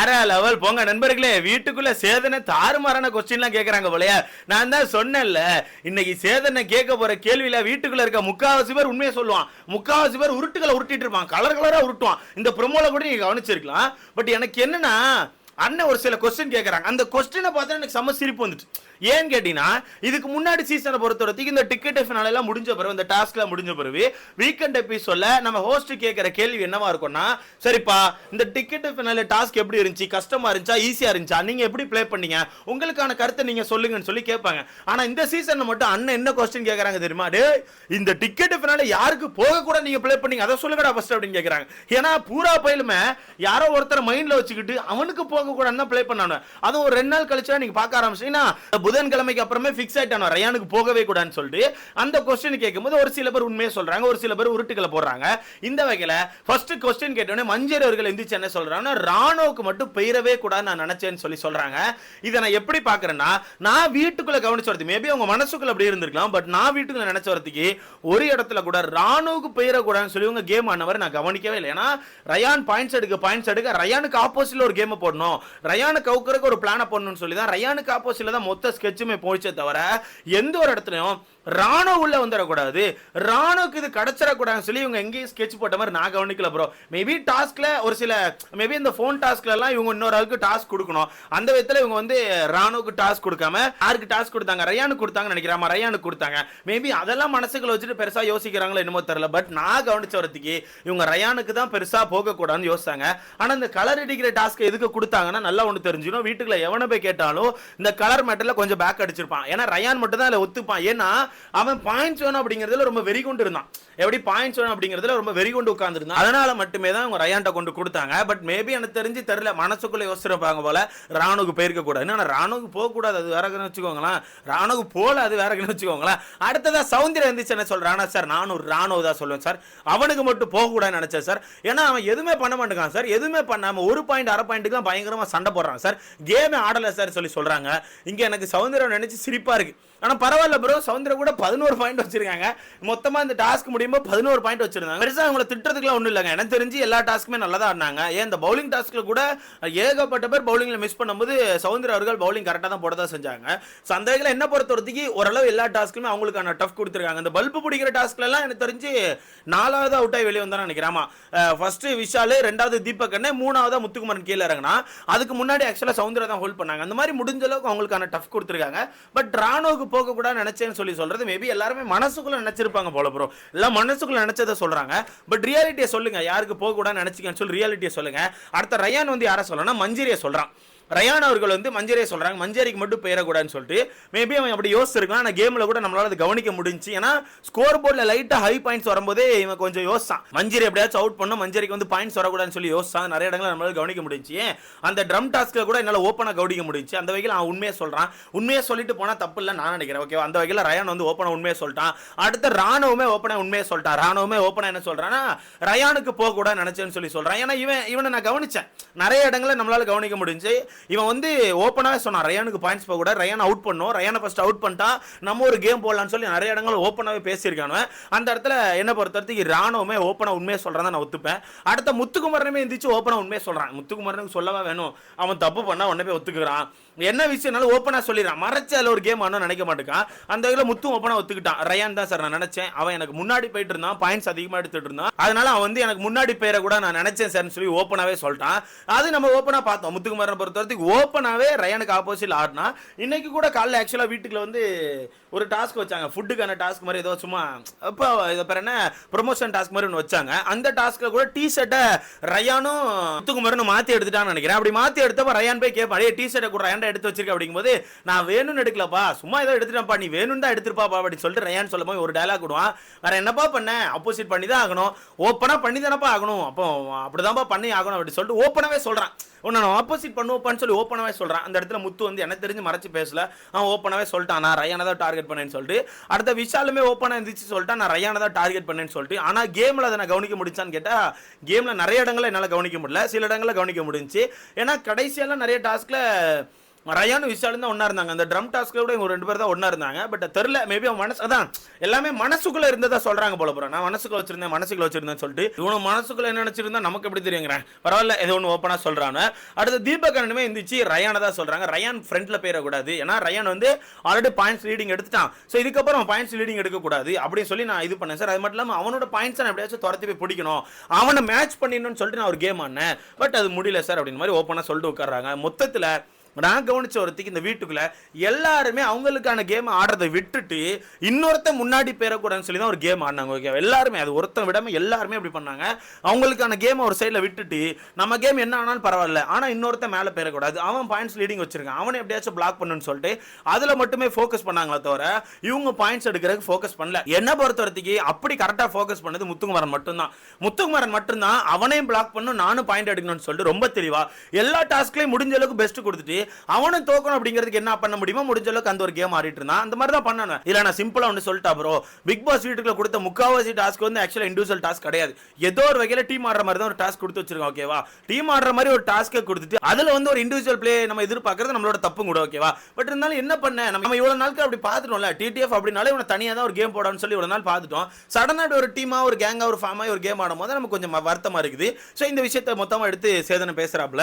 வேற லெவல் போங்க நண்பர்களே. வீட்டுக்குள்ள சேதனை தாறுமாறான கொஸ்டின்லாம் கேக்குறாங்க போலயா. நான் தான் சொன்னேன்ல, இன்னைக்கு சேதனை கேட்க போற கேள்வியில வீட்டுக்குள்ள இருக்க முக்காவாசி பேர் உண்மையை சொல்லுவான், முக்காவாசி பேர் உருட்டுகளை உருட்டிட்டு இருப்பான், கலர் கலரா உருட்டுவான். இந்த ப்ரோமோல கூட நீங்க கவனிச்சிருக்கலாம். பட் எனக்கு என்னன்னா, அண்ணன் ஒரு சில கொஸ்டின் கேட்கறாங்க. அந்த கொஸ்டினை பார்த்தா எனக்கு செம்ம சிரிப்பு வந்துட்டு. ஏன்னு கேட்டீங்கன்னா, இதுக்கு முன்னாடி சீசனை பொறுத்தவரைக்கும் இந்த டிக்கெட் ஃபினாலே எல்லாம் முடிஞ்ச பிறகு, இந்த டாஸ்க்ல முடிஞ்ச பிறகு வீக்கெண்ட் எபிசோட்ல நம்ம ஹோஸ்ட் கேட்கிற கேள்வி என்னவா இருக்கும்னா, சரிப்பா இந்த டிக்கெட் ஃபினாலே டாஸ்க் எப்படி இருந்துச்சு, கஷ்டமா இருந்துச்சா ஈஸியா இருந்துச்சா, நீங்க எப்படி ப்ளே பண்ணீங்க, உங்களுக்கான கருத்தை நீங்க சொல்லுங்கன்னு சொல்லி கேட்பாங்க. ஆனா இந்த சீசன்ல மட்டும் அண்ணன் என்ன கொஸ்டின் கேட்கறாங்க தெரியுமா, டே இந்த டிக்கெட் ஃபினாலே யாருக்கு போக கூட நீங்க ப்ளே பண்ணீங்க அதை சொல்லுங்கடா ஃபர்ஸ்ட் அப்படின்னு கேட்கறாங்க. ஏன்னா பூரா பயிலுமே யாரோ ஒருத்தர் மைண்ட்ல வச்சுக்கிட்டு அவனுக்கு போக கூட தான் ப்ளே பண்ணானு. அதுவும் ஒரு 2 நாள் கழிச்சா நீங்க பார்க்க ஆரம்பிச்சீங்கன்னா, புதன்கிழமைக்கு அப்புறமே ஃபிக்ஸ் ஆயிட்டானோ ரயானுக்கு போகவே கூடாதுன்னு சொல்லிட்டு அந்த கொஸ்டின் கேட்கும்போது ஒரு சில பேர் உண்மையை சொல்றாங்க, ஒரு சில பேர் உருட்டுகளை போடுறாங்க. இந்த வகையில ஃபர்ஸ்ட் கொஸ்டின் கேட்டோடனே மஞ்சரி அவர்கள் எந்திரிச்சு என்ன சொல்றாங்கன்னா, ராணுவுக்கு மட்டும் பெயரவே கூடாது நான் நினைச்சேன்னு சொல்லி சொல்றாங்க. இதை நான் எப்படி பாக்குறேன்னா, நான் வீட்டுக்குள்ள கவனிச்சு வரது மேபி அவங்க மனசுக்குள்ள அப்படி இருந்திருக்கலாம், பட் நான் வீட்டுக்குள்ள நினைச்ச வரதுக்கு ஒரு இடத்துல கூட ராணுவுக்கு பெயரக்கூடாதுன்னு சொல்லி உங்க கேம் ஆனவர் நான் கவனிக்கவே இல்லை. ஏன்னா ரயான் பாயிண்ட்ஸ் எடுக்க ரயானுக்கு ஆப்போசிட்ல ஒரு கேம் போடணும், ரயானுக்கு அவுக்கறதுக்கு ஒரு பிளான போடணும்னு சொல்லி தான் ரயானுக்கு ஆப்போசிட்ல தான் மொத்த ஸ்கெட்சுமே போயிச்சே தவிர எந்த ஒரு இடத்துலயும் ராணுவ உள்ள வந்துடக்கூடாது, ராணுவுக்கு இது கிடைச்சிடக்கூடாதுன்னு சொல்லி இவங்க எங்கேயும் ஸ்கெட்ச் போட்ட மாதிரி நான் கவனிக்கல ப்ரோ. மேபி டாஸ்க்ல ஒரு சில மேபி இந்த ஃபோன் டாஸ்க்ல எல்லாம் இவங்க இன்னொரு ஆளுக்கு டாஸ்க் கொடுக்கணும், அந்த விதத்துல இவங்க வந்து ராணுவுக்கு டாஸ்க் கொடுக்காம யாருக்கு டாஸ்க் கொடுத்தாங்க, ரயானுக்கு கொடுத்தாங்கன்னு நினைக்கிறேன், ரயானுக்கு கொடுத்தாங்க. மேபி அதெல்லாம் மனசுக்குள்ள வச்சுட்டு பெருசா யோசிக்கிறாங்களோ என்னமோ தெரியல. பட் நான் கவனிச்ச வரதுக்கு இவங்க ரயானுக்கு தான் பெருசா போக கூடாதுன்னு யோசிச்சாங்க. ஆனா இந்த கலர் அடிக்கிற டாஸ்க் எதுக்கு கொடுத்தாங்கன்னா நல்லா ஒன்று தெரிஞ்சுக்கணும், வீட்டுக்குள்ள எவனை போய் கேட்டாலும் இந்த கலர் மேட்டர்ல கொஞ்சம் பேக் அடிச்சிருப்பான். ஏன்னா ரயான் மட்டும் தான் அதில் ஒத்துப்பான். ஏன்னா அவன் பாயிண்ட்ஸ் வேணும் அப்படிங்கிறதுல ரொம்ப வெறி கொண்டு இருந்தான், எப்படி பாயிண்ட்ஸ் வேணும் அப்படிங்கிறதுல ரொம்ப வெறி கொண்டு உட்கார்ந்துருந்தான். அதனால மட்டுமே தான் அவங்க ரயான்ட்ட கொண்டு கொடுத்தாங்க. பட் மேபி எனக்கு தெரிஞ்சு தெரியல, மனசுக்குள்ள யோசிச்சிருப்பாங்க போல ராணுவுக்கு போயிருக்க கூடாது. ஆனால் ராணுவுக்கு போக கூடாது அது வேற வச்சுக்கோங்களேன், ராணுவுக்கு போல அது வேற வச்சுக்கோங்களேன். அடுத்ததா சௌந்தர்யா இருந்துச்சு என்ன சொல்றானா, சார் நானும் ராணுவ தான் சொல்லுவேன் சார், அவனுக்கு மட்டும் போக கூடாதுன்னு நினைச்சேன் சார். ஏன்னா அவன் எதுவுமே பண்ண மாட்டேங்கான் சார், எதுவுமே பண்ணாம ஒரு பாயிண்ட் அரை பாயிண்ட்டுக்கு தான் பயங்கரமா சண்டை போடுறான் சார், கேமே ஆடல சார் சொல்லி சொல்றாங்க. இங்க எனக்கு சௌந்தர்யா நினைச்சு சிரிப்பா இருக்கு. ஆனா பரவாயில்ல ப்ரோ, சௌந்தர்யா கூட 11 பாயிண்ட் வச்சிருக்காங்க. மொத்தமா இந்த டாஸ்க் முடியும்போது 11 பாயிண்ட் வச்சிருந்தாங்க. பெருசா அவங்களை திட்டுறதுக்குலாம் ஒன்றும் இல்லைங்க. எனக்கு தெரிஞ்சு எல்லா டாஸ்க்குமே நல்லா தான் ஆடினாங்க. ஏன் இந்த பவுலிங் டாஸ்க்ல கூட ஏகப்பட்ட பேர் பவுலிங்ல மிஸ் பண்ணும்போது சௌந்தர்யா அவர்கள் பவுலிங் கரெக்டாக தான் போட தான் செஞ்சாங்க. அந்த வகையில் என்ன பொறுத்தவரைக்கும் ஓரளவு எல்லா டாஸ்க்குமே அவங்களுக்கான டஃப் கொடுத்துருக்காங்க. இந்த பல்பு பிடிக்கிற டாஸ்க்ல எல்லாம் எனக்கு தெரிஞ்சு 4வது அவுட் ஆகி வெளியே வந்தான்னு நினைக்கிறேன். ஃபர்ஸ்ட் விஷால், 2வது தீபக் அண்ணே, 3வது முத்துக்குமரன் கீழே இறங்கினா. அதுக்கு முன்னாடி ஆக்சுவலா சௌந்தர்யா தான் ஹோல்ட் பண்ணாங்க. அந்த மாதிரி முடிஞ்ச அளவுக்கு அவங்களுக்கான டஃப் கொடுத்துருக்காங்க. பட் ராணுவுக்கு போக கூட நினைச்சேன்னு சொல்லி சொல்றது மேபி எல்லாருமே மனசுக்குள்ள நினைச்சிருப்பாங்க போல ப்ரோ, எல்லாம் மனசுக்குள்ள நினைச்சதை சொல்றாங்க. பட் ரியாலிட்டியை சொல்லுங்க, யாருக்கு போக கூட நினைச்சிக்கன்னு சொல்லி ரியாலிட்டியை சொல்லுங்க. அடுத்த ரயான் வந்து யாரை சொல்லணும், மஞ்சரியை சொல்றான். ரயான் அவர்கள் வந்து மஞ்சரியை சொல்றாங்க, மஞ்சரிக்கு மட்டும் பெயரக்கூடாதுன்னு சொல்லிட்டு. மேபி அவன் அப்படி யோசிச்சிருக்கான். ஆனால் கேம்ல கூட நம்மளால அது கவனிக்க முடிஞ்சு. ஏன்னா ஸ்கோர் போர்டில் லைட்டா ஹை பாயிண்ட்ஸ் வரும்போதே இவன் கொஞ்சம் யோசிச்சான், மஞ்சரி எப்படியாச்சும் அவுட் பண்ணும், மஞ்சரிக்கு வந்து பாயிண்ட்ஸ் வரக்கூடாதுன்னு சொல்லி யோசிச்சான். நிறைய இடங்களை நம்மளால கவனிக்க முடிஞ்சு. அந்த ட்ரம் டாஸ்க்ல கூட என்னால் ஓப்பனாக கவனிக்க முடிஞ்சு. அந்த வகையில் அவன் உண்மையை சொல்றான், உண்மையை சொல்லிட்டு போனா தப்பு இல்லை நான் நினைக்கிறேன். ஓகேவா, அந்த வகையில் ரயான் வந்து ஓப்பனாக உண்மையை சொல்லிட்டான். அடுத்த ராணுவமே ஓப்பனாக உண்மையை சொல்லிட்டான். ராணுவமே ஓப்பனாக என்ன சொல்றான்னா, ரயானுக்கு போக கூட நினைச்சேன்னு சொல்லி சொல்றான். ஏன்னா இவனை நான் கவனிச்சேன், நிறைய இடங்களை நம்மளால கவனிக்க முடிஞ்சு. இவன் வந்து ஓப்பனாவே சொன்னான், ரயானுக்கு பாயிண்ட்ஸ் போக கூட, ரயான் அவுட் பண்ணும், ரயானை ஃபர்ஸ்ட் அவுட் பண்ணிட்டா நம்ம ஒரு கேம் போடலாம்னு சொல்லி நிறைய இடங்கள் ஓப்பனாவே பேசியிருக்கானு. அந்த இடத்துல என்ன பொறுத்தவரைக்கும் ராணுவமே ஓப்பனா உண்மையை சொல்றான் நான் ஒத்துப்பேன். அடுத்த முத்துக்குமரனுமே இருந்துச்சு ஓப்பனா உண்மையை சொல்றான். முத்துக்குமரனுக்கு சொல்லவா வேணும், அவன் தப்பு பண்ணா உடனே போய் ஒத்துக்கிறான். என்ன விஷயம்னாலும் ஓப்பனா சொல்லிடுறான், மறைச்சு அதில் ஒரு கேம் ஆனோம் நினைக்க மாட்டேங்கான். அந்த வகையில் முத்து ஓப்பனா ஒத்துக்கிட்டான், ரயான் தான் சார் நான் நினைச்சேன், அவன் எனக்கு முன்னாடி போயிட்டு இருந்தான், பாயிண்ட்ஸ் அதிகமாக எடுத்துட்டு இருந்தான், அதனால அவன் வந்து எனக்கு முன்னாடி பேரை கூட நான் நினைச்சேன் சார்னு சொல்லி ஓப்பனாவே சொல்லிட்டான். அது நம்ம ஓப்பனா பார்த்தோம். முத்துக்குமரனை பொறுத்தவரைக்கும் ஓப்பனாவே ரயானுக்கு ஆப்போசிட் ஆடினா. இன்னைக்கு கூட காலைல ஆக்சுவலா வீட்டுக்குள்ள வந்து ஒரு டாஸ்க் வச்சாங்க, ஃபுட்டுக்கான டாஸ்க் மாதிரி ஏதோ சும்மா இப்போ இதை பேர் என்ன ப்ரொமோஷன் டாஸ்க் மாதிரி ஒன்று வச்சாங்க. அந்த டாஸ்க்ல கூட டி ஷர்ட்டை ரயானும் முத்துக்குமரனும் மாற்றி எடுத்துட்டான்னு நினைக்கிறேன். அப்படி மாற்றி எடுத்தப்ப ரயான் போய் கேட்பா, டே டி ஷர்ட்டை கூட ரயான் எடுத்து வச்சிருக்க அப்படிங்கும்போது, நான் வேணும்னு எடுக்கலப்பா, சும்மா ஏதோ எடுத்துட்டேன்ப்பா, நீ வேணும்னு தான் எடுத்துருப்பாப்பா அப்படின்னு சொல்லிட்டு ரயான் சொல்ல போய் ஒரு டயலாக் விடுவான், வேற என்னப்பா பண்ண, அப்போசிட் பண்ணி தான் ஆகணும், ஓப்பனா பண்ணி தானப்பா ஆகணும், அப்போ அப்படிதான்ப்பா பண்ணி ஆகணும் அப்படின்னு சொல்லிட்டு ஓப்பனாவே சொல்றான். நான் ஆப்போசிட் பண்ணுவோப்பான்னு சொல்லி ஓப்பனாவே சொல்றான். அந்த இடத்துல முத்து வந்து எனக்கு தெரிஞ்சு மறைச்சு பேசல, அவன் ஓப்பனாவே சொல்லிட்டான் நான் ரயானை தான் டார்கெட் பண்ணேன்னு சொல்லிட்டு. அடுத்த விஷாலுமே ஓப்பனா இருந்துச்சு சொல்லிட்டா நான் ரயானை தான் டார்கெட் பண்ணேன்னு சொல்லிட்டு. ஆனா கேம்ல அதை நான் கவனிக்க முடிச்சான்னு கேட்டா, கேம்ல நிறைய இடங்களை என்னால கவனிக்க முடியல, சில இடங்களை கவனிக்க முடிஞ்சு. ஏன்னா கடைசியெல்லாம் நிறைய டாஸ்க்ல ரயானும் விஷாலும் தான் ஒன்னா இருந்தாங்க. அந்த ட்ரம் டாஸ்க்ல கூட இவங்க 2 பேர் தான் ஒன்னா இருந்தாங்க. பட் தெரியல, மேபி அவன் மனசு அதான் எல்லாமே மனசுக்குள்ள இருந்ததா சொல்றாங்க போல ப்ரோ. நான் மனசுக்குள்ள வச்சிருந்தேன் சொல்லிட்டு இவனு மனசுக்குள்ள என்ன நினைச்சிருந்தா நமக்கு எப்படி தெரியுங்கிறேன். பரவாயில்ல, ஏதோ ஒன்று ஓப்பனா சொல்றாங்க. அடுத்து தீபக் அண்ணனுமே இருந்துச்சு ரயானை தான் சொல்றாங்க. ரயான் ஃப்ரண்ட்ல போயிடக்கூடாது, ஏன்னா ரயான் வந்து ஆல்ரெடி பாயிண்ட்ஸ் லீடிங் எடுத்துட்டான். ஸோ இதுக்கப்புறம் அவன் பாயிண்ட்ஸ் லீடிங் எடுக்கக்கூடாது அப்படின்னு சொல்லி நான் இது பண்ணேன் சார். அது மட்டும் இல்லாமல் அவனோட பாயிண்ட்ஸ் நான் எப்படியாச்சும் துரத்தி போய் பிடிக்கணும், அவனை மேட்ச் பண்ணிடணும்னு சொல்லிட்டு நான் ஒரு கேம் ஆடினேன். பட் அது முடியல சார் அப்படின்னு மாதிரி ஓப்பனா சொல்லிட்டு உட்கார்றாங்க. மொத்தத்தில் நான் கவனிச்ச ஒருத்திக்கு இந்த வீட்டுக்குள்ள எல்லாருமே அவங்களுக்கான கேம் ஆடுறதை விட்டுட்டு இன்னொருத்த முன்னாடி பேரக்கூடாதுன்னு சொல்லி தான் ஒரு கேம் ஆடினாங்க. ஓகே, எல்லாருமே அது ஒருத்தன் விடாம எல்லாருமே அப்படி பண்ணாங்க. அவங்களுக்கான கேம் ஒரு சைடில் விட்டுட்டு நம்ம கேம் என்ன ஆனாலும் பரவாயில்ல, ஆனால் இன்னொருத்த மேலே பேரக்கூடாது, அவன் பாயிண்ட்ஸ் லீடிங் வச்சிருக்கான், அவனை எப்படியாச்சும் பிளாக் பண்ணுன்னு சொல்லிட்டு அதில் மட்டுமே ஃபோக்கஸ் பண்ணாங்களே தவிர இவங்க பாயிண்ட்ஸ் எடுக்கிறதுக்கு ஃபோக்கஸ் பண்ணல. என்ன பொறுத்தவரைக்கு அப்படி கரெக்டாக ஃபோக்கஸ் பண்ணது முத்துக்குமரன் மட்டும்தான். முத்துக்குமரன் மட்டும்தான் அவனையும் பிளாக் பண்ணும், நானும் பாயிண்ட் எடுக்கணும்னு சொல்லிட்டு ரொம்ப தெளிவா எல்லா டாஸ்க்லையும் முடிஞ்ச அளவுக்கு பெஸ்ட் கொடுத்துட்டு அவனும் தோக்கணும் அப்படிங்கிறதுக்கு என்ன பண்ண முடியுமோ முடிஞ்ச அளவுக்கு அந்த ஒரு கேம் ஆடிட்டு இருந்தான். அந்த மாதிரி தான் பண்ணானே. இல்ல நான் சிம்பிளா ஒன்று சொல்லிட்டா ப்ரோ, பிக் பாஸ் வீட்டுக்குள்ள கொடுத்த முக்காவாசி டாஸ்க் வந்து ஆக்சுவலா இண்டிவிஜுவல் டாஸ்க் கிடையாது. ஏதோ ஒரு வகையில டீம் ஆடுற மாதிரி தான் ஒரு டாஸ்க் கொடுத்து வச்சிருக்கோம். ஓகேவா, டீம் ஆடுற மாதிரி ஒரு டாஸ்க்கை கொடுத்துட்டு அதுல வந்து ஒரு இண்டிவிஜுவல் பிளே நம்ம எதிர்பார்க்கறது நம்மளோட தப்பு கூட. ஓகேவா, பட் இருந்தாலும் என்ன பண்ண நம்ம இவ்வளவு நாளுக்கு அப்படி பார்த்துட்டோம்ல, டிடிஎஃப் அப்படினாலே இவனை தனியாக தான் ஒரு கேம் போடான்னு சொல்லி இவ்வளவு நாள் பார்த்துட்டோம். சடனா ஒரு டீமா ஒரு கேங்கா ஒரு ஃபார்மா ஒரு கேம் ஆடும் போது நமக்கு கொஞ்சம் வருத்தமா இருக்குது. ஸோ இந்த விஷயத்தை மொத்தமா எடுத்து சேதனை பேசுறாப்ல.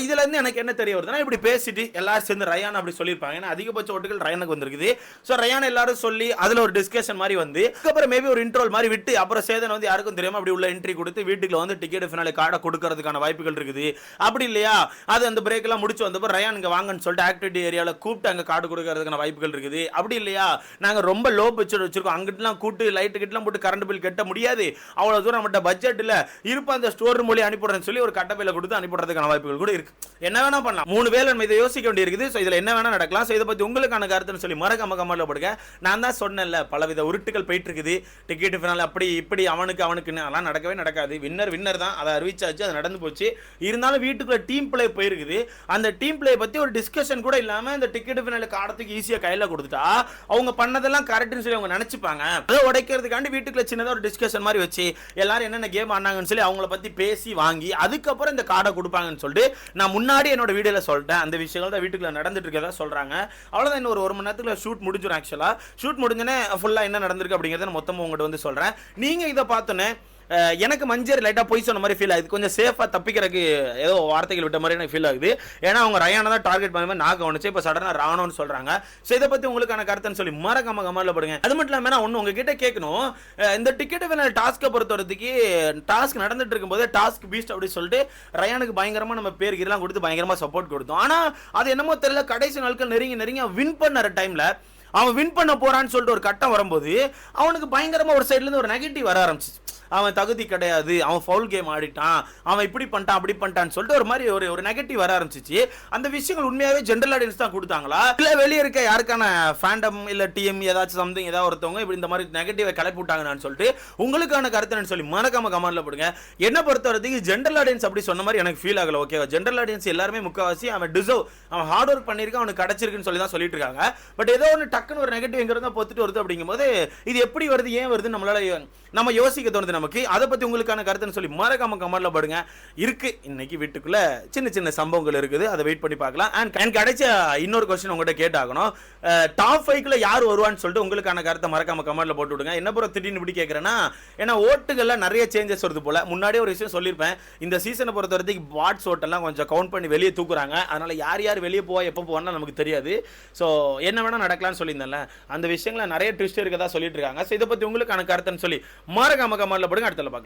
இதுல இருந்து எனக்கு என்ன தெரிய வருதுன்னா, இப்படி பேசிட்டு எல்லாரும் சேர்ந்து ரயான் அப்படி சொல்லியிருப்பாங்க. ஏன்னா அதிகபட்ச ஓட்டுகள் ரயானுக்கு வந்திருக்குது. ஸோ ரயான் எல்லாரும் சொல்லி அதில் ஒரு டிஸ்கஷன் மாதிரி வந்து அதுக்கப்புறம் மேபி ஒரு இன்ட்ரோல் மாதிரி விட்டு அப்புறம் சேதன் வந்து யாருக்கும் தெரியாம அப்படி உள்ள என்ட்ரி கொடுத்து வீட்டுக்குள்ள வந்து டிக்கெட் ஃபினாலே கார்டை கொடுக்கறதுக்கான வாய்ப்புகள் இருக்குது. அப்படி இல்லையா, அது அந்த பிரேக் எல்லாம் முடிச்சு வந்தப்போ ரயான் இங்க வாங்கன்னு சொல்லிட்டு ஆக்டிவிட்டி ஏரியாவில் கூப்பிட்டு அங்கே கார்டு கொடுக்கறதுக்கான வாய்ப்புகள் இருக்குது. அப்படி இல்லையா, நாங்க ரொம்ப லோ பட்ஜெட் வச்சிருக்கோம், அங்கிட்டலாம் கூட்டு லைட்டு கிட்டலாம் போட்டு கரண்ட் பில் கட்ட முடியாது, அவ்வளவு தூரம் நம்மகிட்ட பட்ஜெட் இல்ல, இருப்ப அந்த ஸ்டோர் மொழி அனுப்பிடுறேன்னு சொல்லி ஒரு கட்டப்பையில கொடுத்து அனுப்பிடுறதுக்கான வாய்ப்புகள் கூட இருக்கு. என்ன வேணா பண்ணலாம், 3 வேலை நம்ம இதை யோசிக்க வேண்டியிருக்குது. ஸோ இதில் என்ன வேணா நடக்கலாம். ஸோ இதை பற்றி உங்களுக்கான கருத்துன்னு சொல்லி மறக்காம கமெண்ட்ல போடுங்க. நான் தான் சொன்னேன்ல, பலவித உருட்டுகள் போயிட்டு இருக்குது. டிக்கெட் ஃபினால் அப்படி இப்படி அவனுக்குன்னு அதெல்லாம் நடக்கவே நடக்காது. வின்னர் தான், அதை அறிவிச்சாச்சு, அது நடந்து போச்சு. இருந்தாலும் வீட்டுக்குள்ள டீம் பிளே போயிருக்குது. அந்த டீம் பிளே பற்றி ஒரு டிஸ்கஷன் கூட இல்லாமல் இந்த டிக்கெட் ஃபினாலுக்கு ஆடத்துக்கு ஈஸியாக கையில் கொடுத்துட்டா அவங்க பண்ணதெல்லாம் கரெக்ட்னு சொல்லி அவங்க நினைச்சுப்பாங்க. அதை உடைக்கிறதுக்காண்டி வீட்டுக்குள்ள சின்னதாக ஒரு டிஸ்கஷன் மாதிரி வச்சு எல்லாரும் என்னென்ன கேம் ஆனாங்கன்னு சொல்லி அவங்கள பற்றி பேசி வாங்கி அதுக்கப்புறம் இந்த கார்டை கொடுப்பாங்கன்னு சொல்லிட்டு நான் முன்னாடி என்னோட வீடியோல சொல்லிட்டேன். அந்த விஷயங்கள் தான் வீட்டுக்குள்ள நடந்துட்டு இருக்கதா சொல்றாங்க. அவ்வளவுதான், இன்னும் ஒரு 1 மணி நேரத்துல ஷூட் முடிஞ்சிடும். ஆக்சுவலா ஷூட் முடிஞ்சனே ஃபுல்லா என்ன நடந்திருக்கு அப்படிங்கறத மொத்தமா உங்ககிட்ட வந்து சொல்றேன். நீங்க இதை பார்த்தோன்னே எனக்கு மஞ்சள் லைட்டா போய் சொன்ன மாதிரி ஃபீல் ஆகுது. கொஞ்சம் சேஃபா தப்பிக்கிறதுக்கு ஏதோ வார்த்தைகள் விட்ட மாதிரி எனக்கு ஃபீல் ஆகுது. ஏன்னா அவங்க ரயானை தான் டார்கெட் பண்ண மாதிரி நான் கவனிச்சு இப்போ சடனா ராணுன்னு சொல்றாங்க. ஸோ இதை பத்தி உங்களுக்கான கருத்துன்னு சொல்லி மறக்காம கமெண்ட்ல போடுங்க. அது மட்டும் இல்லாம நான் ஒன்று உங்ககிட்ட கேட்கணும், இந்த டிக்கெட் வேணும் டாஸ்க்கை பொறுத்தவரைக்கு டாஸ்க் நடந்துட்டு இருக்கும்போது டாஸ்க் பீஸ்ட் அப்படின்னு சொல்லிட்டு ரயானுக்கு பயங்கரமா நம்ம பேருக்கு இதெல்லாம் கொடுத்து பயங்கரமா சப்போர்ட் கொடுத்தோம். ஆனா அது என்னமோ தெரியல, கடைசி நாட்கள் நெருங்கி வின் பண்ணற டைம்ல அவன் வின் பண்ண போறான்னு சொல்லிட்டு ஒரு கட்டம் வரும்போது அவனுக்கு பயங்கரமா ஒரு சைட்ல இருந்து ஒரு நெகட்டிவ் வர ஆரம்பிச்சு. அவன் தகுதி கிடையாது, அவன் ஃபவுல் கேம் ஆடிட்டான், அவன் இப்படி பண்ணிட்டான் அப்படி பண்ணிட்டான்னு சொல்லிட்டு ஒரு மாதிரி ஒரு நெகட்டிவ் வர ஆரம்பிச்சிச்சு. அந்த விஷயங்கள் உண்மையாவே ஜெனரல் ஆடியன்ஸ் தான் கொடுத்தாங்களா, இல்ல வெளியே இருக்க யாருக்கான ஃபேண்டம் இல்ல டிஎம் ஏதாச்சும் சம்திங் ஏதாவது ஒருத்தவங்க இப்படி இந்த மாதிரி நெகட்டிவ் கிளப்பி விட்டாங்கன்னு சொல்லிட்டு உங்களுக்கான கருத்துன்னு சொல்லி மறக்காம கமெண்ட்ல போடுங்க. என்ன பொறுத்தவரைக்கும் ஜெனரல் ஆடியன்ஸ் அப்படி சொன்ன மாதிரி எனக்கு ஃபீல் ஆகல. ஓகேவா, ஜெனரல் ஆடியன்ஸ் எல்லாருமே முக்காவாசி அவன் டிசர்வ், அவன் ஹார்ட் ஒர்க் பண்ணிருக்கான், அவனுக்கு கிடைச்சிருக்குன்னு சொல்லி தான் சொல்லிட்டு இருக்காங்க. பட் ஏதோ ஒன்று டக்குன்னு ஒரு நெகட்டிவ் எங்கிறதா பொத்துட்டு வருது அப்படிங்கும்போது இது எப்படி வருது ஏன் வருது நம்மளால நம்ம யோசிக்க தோணுது நமக்கு. அதை பத்தி உங்களுக்கான கருத்துன்னு சொல்லி மறக்காம கமெண்ட்ல போடுங்க. இருக்கு இன்னைக்கு வீட்டுக்குள்ள சின்ன சின்ன சம்பவங்கள் இருக்குது, அதை வெயிட் பண்ணி பார்க்கலாம். அண்ட் கிடைச்ச இன்னொரு क्वेश्चन உங்ககிட்ட கேட்டாகணும், டாப் 5க்குள்ள யார் வருவான்னு சொல்லிட்டு உங்களுக்கான கருத்தை மறக்காம கமெண்ட்ல போட்டு விடுங்க. என்ன ப்ரோ திடீர்னு இப்படி கேட்கறேன்னா, ஏன்னா ஓட்டுகள்ல நிறைய சேஞ்சஸ் வருது போல. முன்னாடியே ஒரு விஷயம் சொல்லியிருப்பேன், இந்த சீசனை பொறுத்த வரைக்கும் வாட்ஸ் ஓட்டெல்லாம் கொஞ்சம் கவுண்ட் பண்ணி வெளியே தூக்குறாங்க. அதனால யார் வெளியே போவா எப்போ போவான்னு நமக்கு தெரியாது. ஸோ என்ன வேணா நடக்கலாம்னு சொல்லியிருந்தேன்ல, அந்த விஷயங்களை நிறைய ட்விஸ்ட் இருக்கதா சொல்லிட்டு இருக்காங்க. ஸோ இதை பத்தி உங்களுக்கான கருத்துன்னு சொல்லி மறக்காம கமெண்ட்ல போடுங்க. அடுத்த பார்க்கலாம்.